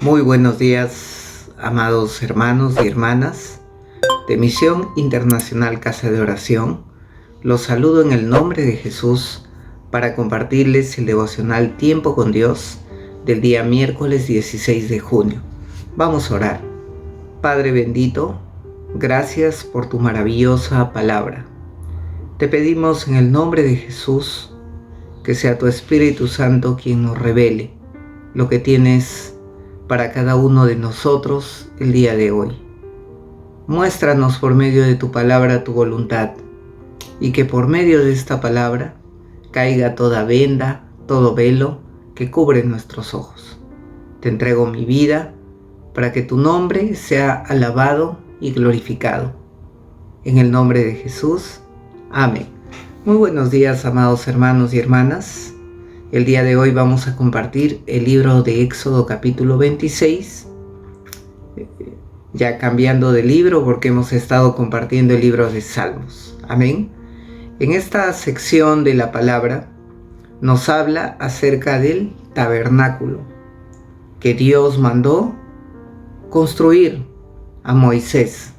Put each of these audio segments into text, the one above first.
Muy buenos días, amados hermanos y hermanas de Misión Internacional Casa de Oración. Los saludo en el nombre de Jesús para compartirles el devocional Tiempo con Dios del día miércoles 16 de junio. Vamos a orar. Padre bendito, gracias por tu maravillosa palabra. Te pedimos en el nombre de Jesús que sea tu Espíritu Santo quien nos revele lo que tienes para cada uno de nosotros el día de hoy. Muéstranos por medio de tu palabra tu voluntad y que por medio de esta palabra caiga toda venda, todo velo que cubre nuestros ojos. Te entrego mi vida para que tu nombre sea alabado y glorificado. En el nombre de Jesús, amén. Muy buenos días, amados hermanos y hermanas. El día de hoy vamos a compartir el libro de Éxodo capítulo 26, ya cambiando de libro porque hemos estado compartiendo el libro de Salmos. Amén. En esta sección de la palabra nos habla acerca del tabernáculo que Dios mandó construir a Moisés.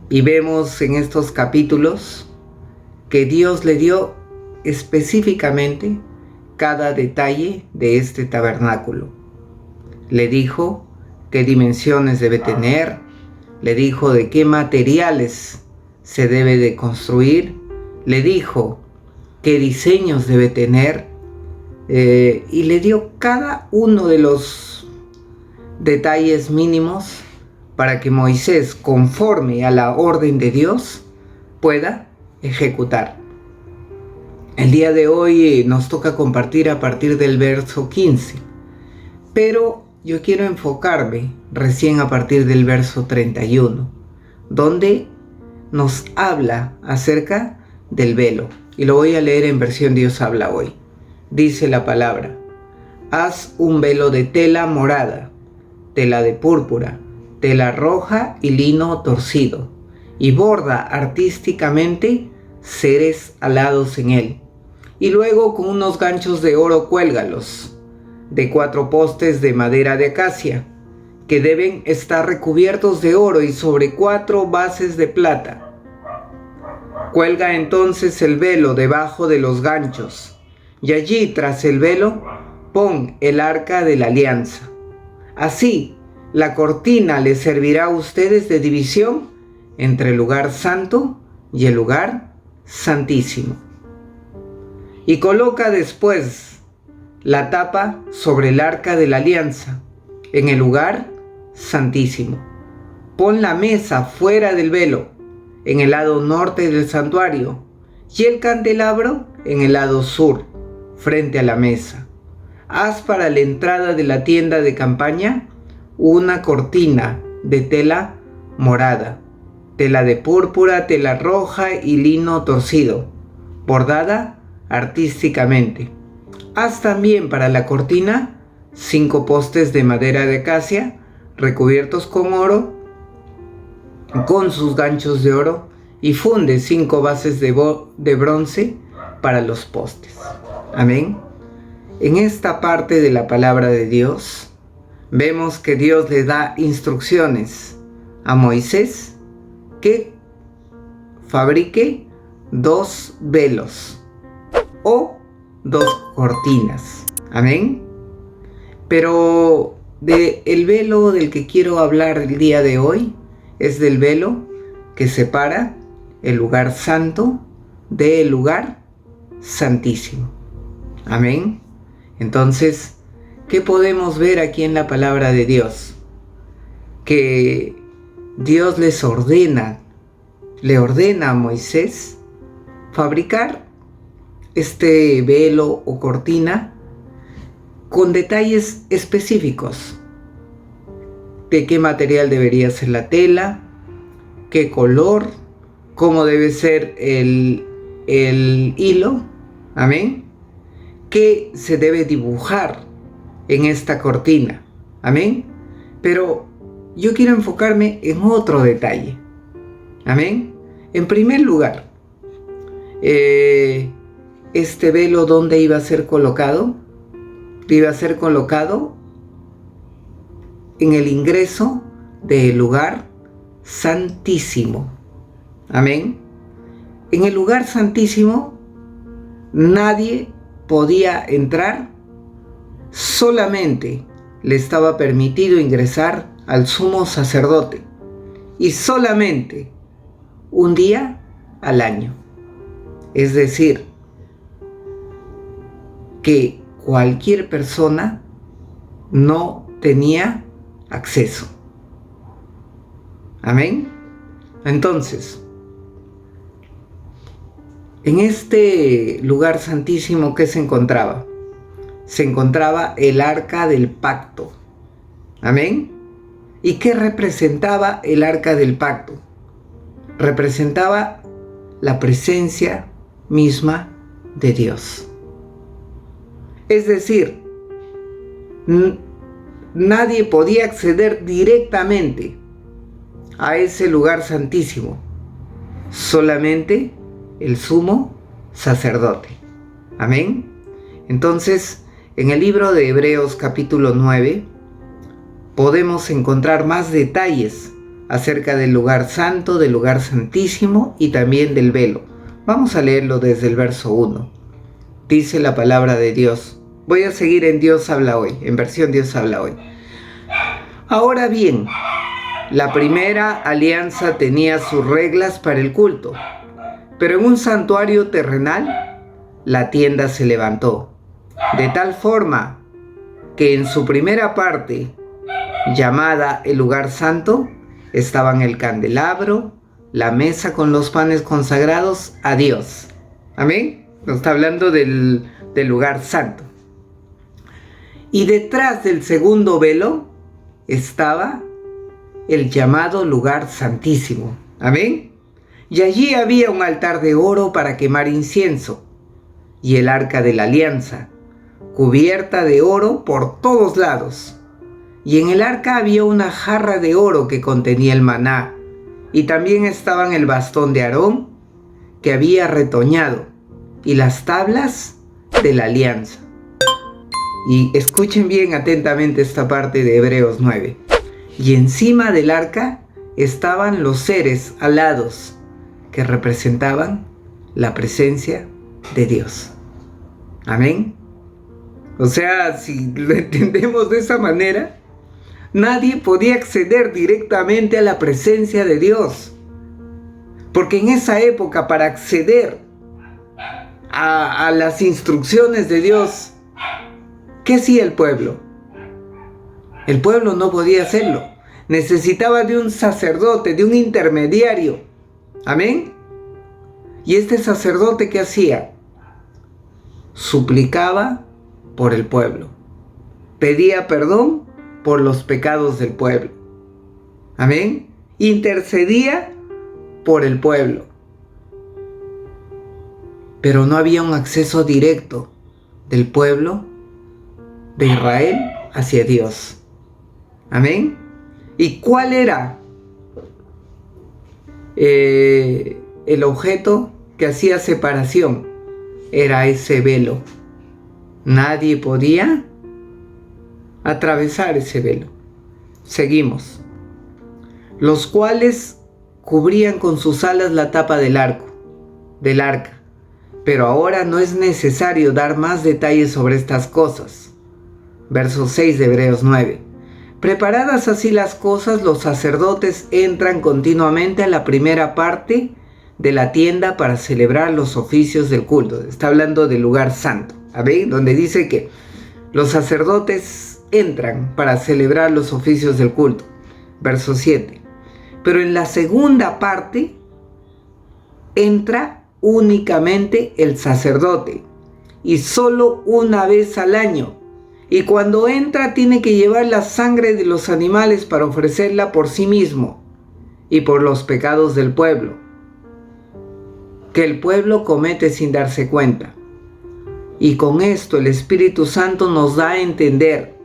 Y vemos en estos capítulos que Dios le dio específicamente cada detalle de este tabernáculo. Le dijo qué dimensiones debe tener, le dijo de qué materiales se debe de construir, le dijo qué diseños debe tener y le dio cada uno de los detalles mínimos para que Moisés, conforme a la orden de Dios, pueda ejecutar. El día de hoy nos toca compartir a partir del verso 15, pero yo quiero enfocarme recién a partir del verso 31, donde nos habla acerca del velo, y lo voy a leer en versión Dios habla hoy. Dice la palabra: haz un velo de tela morada, tela de púrpura, tela roja y lino torcido, y borda artísticamente seres alados en él. Y luego con unos ganchos de oro cuélgalos, de 4 postes de madera de acacia, que deben estar recubiertos de oro y sobre 4 bases de plata. Cuelga entonces el velo debajo de los ganchos, y allí tras el velo pon el arca de la alianza. Así, la cortina les servirá a ustedes de división entre el lugar santo y el lugar santísimo. Y coloca después la tapa sobre el arca de la alianza, en el lugar santísimo. Pon la mesa fuera del velo, en el lado norte del santuario, y el candelabro en el lado sur, frente a la mesa. Haz para la entrada de la tienda de campaña una cortina de tela morada, tela de púrpura, tela roja y lino torcido, bordada artísticamente. Haz también para la cortina 5 postes de madera de acacia recubiertos con oro, con sus ganchos de oro, y funde 5 bases de bronce para los postes. Amén. En esta parte de la palabra de Dios vemos que Dios le da instrucciones a Moisés que fabrique 2 velos o 2 cortinas. Amén. Pero el velo del que quiero hablar el día de hoy es del velo que separa el lugar santo del lugar santísimo. Amén. Entonces, ¿qué podemos ver aquí en la palabra de Dios? Que Dios le ordena a Moisés fabricar este velo o cortina con detalles específicos de qué material debería ser la tela, qué color, cómo debe ser el hilo, amén, qué se debe dibujar en esta cortina, amén. Pero yo quiero enfocarme en otro detalle, amén. En primer lugar, este velo, ¿dónde iba a ser colocado? Iba a ser colocado en el ingreso del lugar santísimo. Amén. En el lugar santísimo nadie podía entrar, solamente le estaba permitido ingresar al sumo sacerdote y solamente un día al año. Es decir, que cualquier persona no tenía acceso. Amén. Entonces, en este lugar santísimo, ¿qué se encontraba? Se encontraba el arca del pacto. Amén. ¿Y qué representaba el arca del pacto? Representaba la presencia misma de Dios. Es decir, nadie podía acceder directamente a ese lugar santísimo, solamente el sumo sacerdote. Amén. Entonces, en el libro de Hebreos capítulo 9, podemos encontrar más detalles acerca del lugar santo, del lugar santísimo y también del velo. Vamos a leerlo desde el verso 1. Dice la palabra de Dios. Voy a seguir en Dios habla hoy, en versión Dios habla hoy. Ahora bien, la primera alianza tenía sus reglas para el culto, pero en un santuario terrenal la tienda se levantó, de tal forma que en su primera parte, llamada el lugar santo, estaban el candelabro, la mesa con los panes consagrados a Dios. Amén. Nos está hablando del lugar santo. Y detrás del segundo velo estaba el llamado lugar santísimo. Amén. Y allí había un altar de oro para quemar incienso, y el arca de la alianza, cubierta de oro por todos lados. Y en el arca había una jarra de oro que contenía el maná, y también estaban el bastón de Aarón, que había retoñado, y las tablas de la alianza. Y escuchen bien atentamente esta parte de Hebreos 9. Y encima del arca estaban los seres alados, que representaban la presencia de Dios. Amén. O sea, si lo entendemos de esa manera, nadie podía acceder directamente a la presencia de Dios. Porque en esa época, para acceder a las instrucciones de Dios, ¿qué hacía el pueblo? El pueblo no podía hacerlo. Necesitaba de un sacerdote, de un intermediario. Amén. ¿Y este sacerdote qué hacía? Suplicaba por el pueblo. Pedía perdón por los pecados del pueblo. Amén. Intercedía por el pueblo. Pero no había un acceso directo del pueblo de Israel hacia Dios. Amén. ¿Y cuál era el objeto que hacía separación? Era ese velo. Nadie podía atravesar ese velo. Seguimos. Los cuales cubrían con sus alas la tapa del arca. Pero ahora no es necesario dar más detalles sobre estas cosas. Verso 6 de Hebreos 9. Preparadas así las cosas, los sacerdotes entran continuamente a la primera parte de la tienda para celebrar los oficios del culto. Está hablando del lugar santo, ¿ven? Donde dice que los sacerdotes entran para celebrar los oficios del culto. Verso 7. Pero en la segunda parte entra únicamente el sacerdote, y solo una vez al año. Y cuando entra tiene que llevar la sangre de los animales para ofrecerla por sí mismo y por los pecados del pueblo, que el pueblo comete sin darse cuenta. Y con esto el Espíritu Santo nos da a entender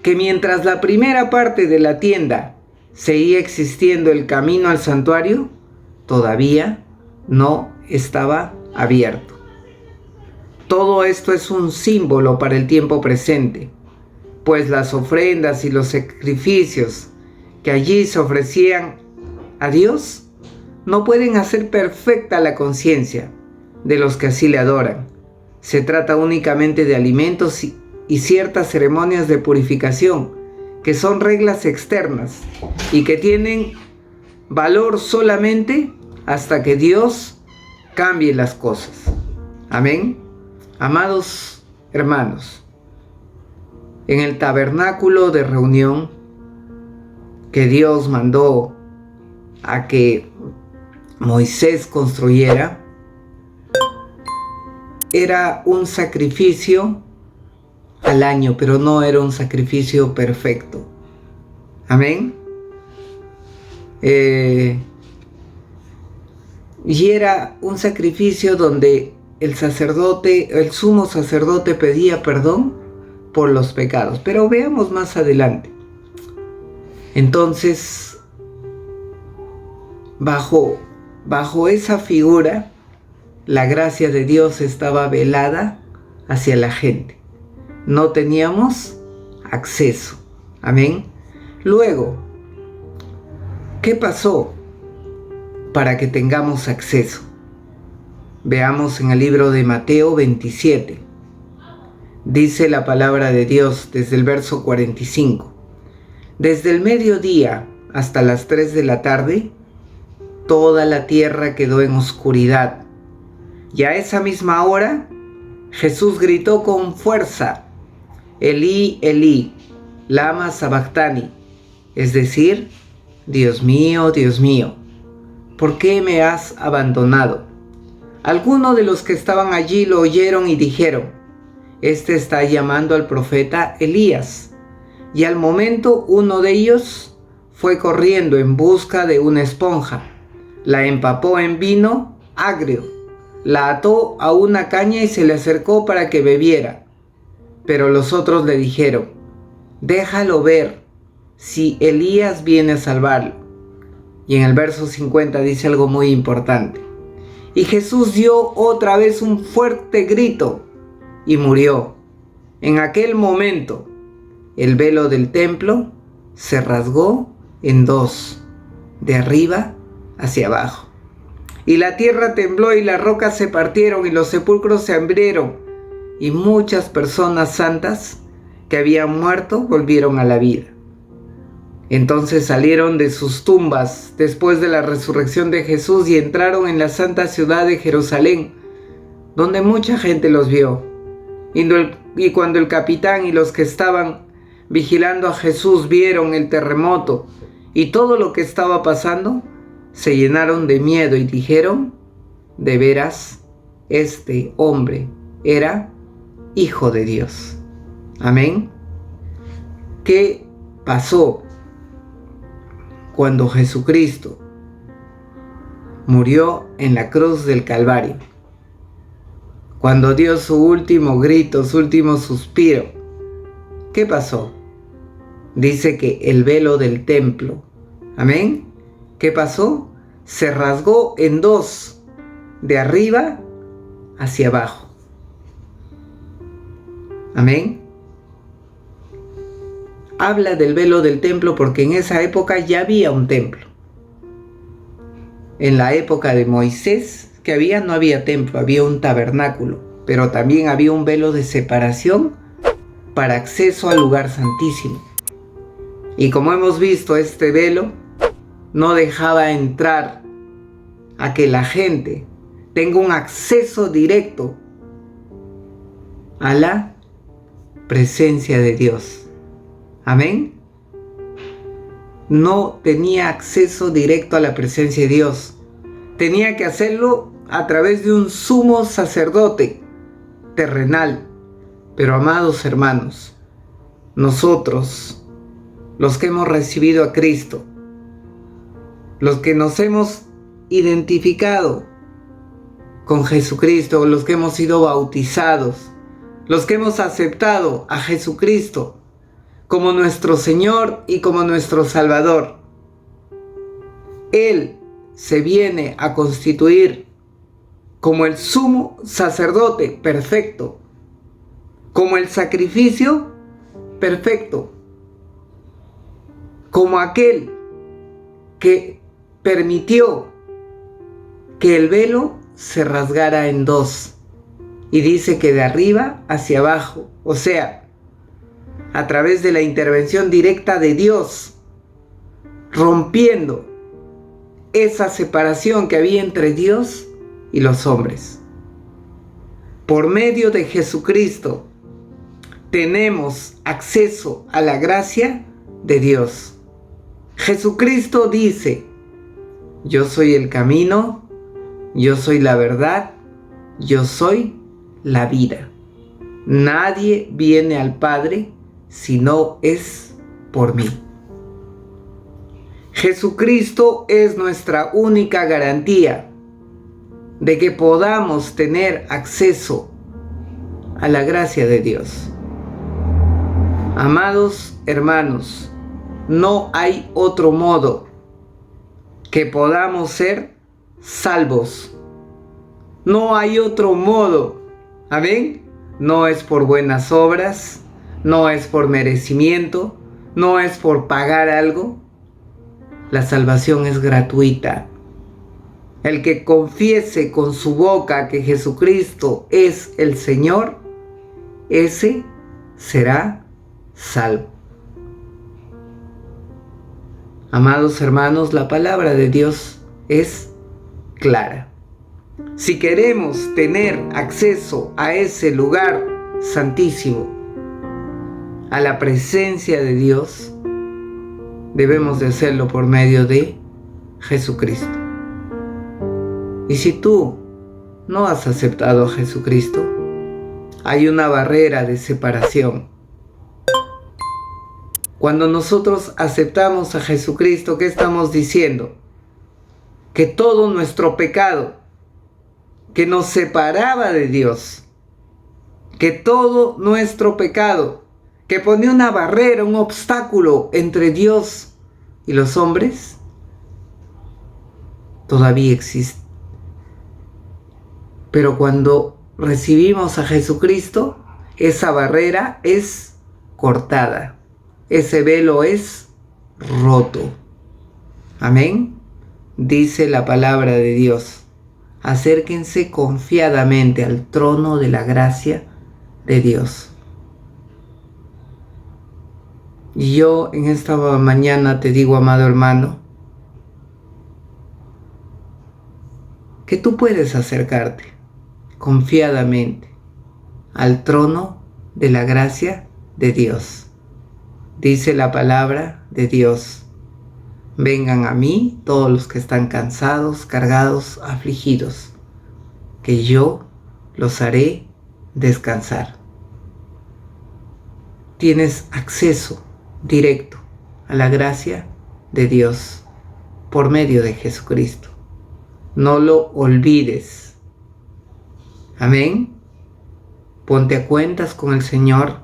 que mientras la primera parte de la tienda seguía existiendo el camino al santuario, todavía no estaba abierto. Todo esto es un símbolo para el tiempo presente, pues las ofrendas y los sacrificios que allí se ofrecían a Dios no pueden hacer perfecta la conciencia de los que así le adoran. Se trata únicamente de alimentos y ciertas ceremonias de purificación, que son reglas externas y que tienen valor solamente hasta que Dios cambie las cosas. Amén. Amados hermanos, en el tabernáculo de reunión que Dios mandó a que Moisés construyera, era un sacrificio al año, pero no era un sacrificio perfecto. Amén. Y era un sacrificio donde el sumo sacerdote pedía perdón por los pecados. Pero veamos más adelante. Entonces, bajo esa figura, la gracia de Dios estaba velada hacia la gente. No teníamos acceso. Amén. Luego, ¿qué pasó para que tengamos acceso? Veamos en el libro de Mateo 27. Dice la palabra de Dios desde el verso 45. Desde el mediodía hasta las 3 de la tarde, toda la tierra quedó en oscuridad. Y a esa misma hora, Jesús gritó con fuerza: Elí, Elí, lama sabactani, es decir, Dios mío, ¿por qué me has abandonado? Algunos de los que estaban allí lo oyeron y dijeron: Este está llamando al profeta Elías. Y al momento uno de ellos fue corriendo en busca de una esponja, la empapó en vino agrio, la ató a una caña y se le acercó para que bebiera. Pero los otros le dijeron: Déjalo ver, si Elías viene a salvarlo. Y en el verso 50 dice algo muy importante. Y Jesús dio otra vez un fuerte grito y murió. En aquel momento, el velo del templo se rasgó en dos, de arriba hacia abajo. Y la tierra tembló y las rocas se partieron y los sepulcros se abrieron. Y muchas personas santas que habían muerto volvieron a la vida. Entonces salieron de sus tumbas después de la resurrección de Jesús y entraron en la santa ciudad de Jerusalén, donde mucha gente los vio. Y cuando el capitán y los que estaban vigilando a Jesús vieron el terremoto y todo lo que estaba pasando, se llenaron de miedo y dijeron: de veras, este hombre era Hijo de Dios. Amén. ¿Qué pasó cuando Jesucristo murió en la cruz del Calvario? Cuando dio su último grito, su último suspiro, ¿qué pasó? Dice que el velo del templo, amén, ¿qué pasó? Se rasgó en dos, de arriba hacia abajo. Amén. Habla del velo del templo porque en esa época ya había un templo. En la época de Moisés, no había templo, había un tabernáculo, pero también había un velo de separación para acceso al lugar santísimo. Y como hemos visto, este velo no dejaba entrar a que la gente tenga un acceso directo a la presencia de Dios. Amén. No tenía acceso directo a la presencia de Dios. Tenía que hacerlo a través de un sumo sacerdote terrenal. Pero amados hermanos, nosotros, los que hemos recibido a Cristo, los que nos hemos identificado con Jesucristo, los que hemos sido bautizados, los que hemos aceptado a Jesucristo como nuestro Señor y como nuestro Salvador, Él se viene a constituir como el sumo sacerdote perfecto, como el sacrificio perfecto, como aquel que permitió que el velo se rasgara en dos, y dice que de arriba hacia abajo, o sea, a través de la intervención directa de Dios, rompiendo esa separación que había entre Dios y los hombres. Por medio de Jesucristo tenemos acceso a la gracia de Dios. Jesucristo dice: yo soy el camino, yo soy la verdad, yo soy la vida. Nadie viene al Padre si no es por mí. Jesucristo es nuestra única garantía de que podamos tener acceso a la gracia de Dios. Amados hermanos, no hay otro modo que podamos ser salvos. No hay otro modo. ¿Amén? No es por buenas obras, no es por merecimiento, no es por pagar algo. La salvación es gratuita. El que confiese con su boca que Jesucristo es el Señor, ese será salvo. Amados hermanos, la palabra de Dios es clara. Si queremos tener acceso a ese lugar santísimo, a la presencia de Dios, debemos de hacerlo por medio de Jesucristo. Y si tú no has aceptado a Jesucristo, hay una barrera de separación. Cuando nosotros aceptamos a Jesucristo, ¿qué estamos diciendo? Que todo nuestro pecado que nos separaba de Dios, que todo nuestro pecado que ponía una barrera, un obstáculo entre Dios y los hombres, todavía existe. Pero cuando recibimos a Jesucristo, esa barrera es cortada, ese velo es roto. Amén. Dice la palabra de Dios: acérquense confiadamente al trono de la gracia de Dios. Y yo en esta mañana te digo, amado hermano, que tú puedes acercarte confiadamente al trono de la gracia de Dios. Dice la palabra de Dios: vengan a mí todos los que están cansados, cargados, afligidos, que yo los haré descansar. Tienes acceso directo a la gracia de Dios por medio de Jesucristo. No lo olvides. Amén. Ponte a cuentas con el Señor.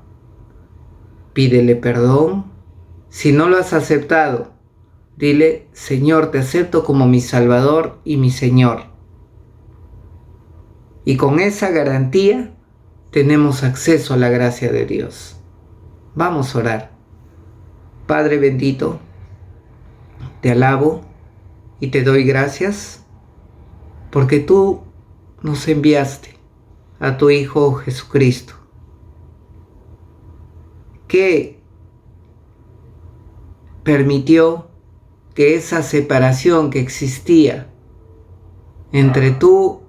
Pídele perdón. Si no lo has aceptado, dile: Señor, te acepto como mi Salvador y mi Señor. Y con esa garantía tenemos acceso a la gracia de Dios. Vamos a orar. Padre bendito, te alabo y te doy gracias porque tú nos enviaste a tu Hijo Jesucristo, que permitió que esa separación que existía entre tú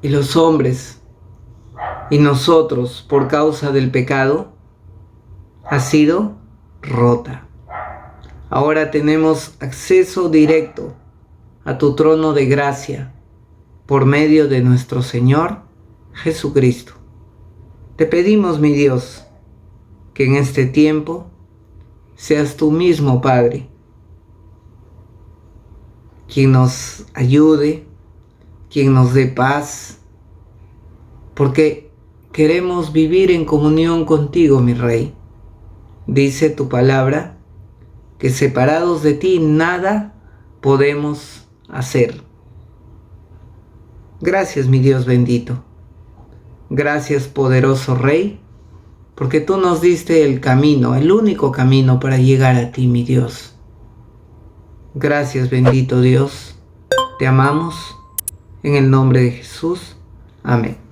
y los hombres y nosotros por causa del pecado ha sido rota. Ahora tenemos acceso directo a tu trono de gracia por medio de nuestro Señor Jesucristo. Te pedimos, mi Dios, que en este tiempo seas tú mismo, Padre, quien nos ayude, quien nos dé paz, porque queremos vivir en comunión contigo, mi Rey. Dice tu palabra que separados de ti nada podemos hacer. Gracias, mi Dios bendito. Gracias, poderoso Rey. porque tú nos diste el camino, el único camino para llegar a ti, mi Dios. Gracias, bendito Dios. Te amamos. En el nombre de Jesús. Amén.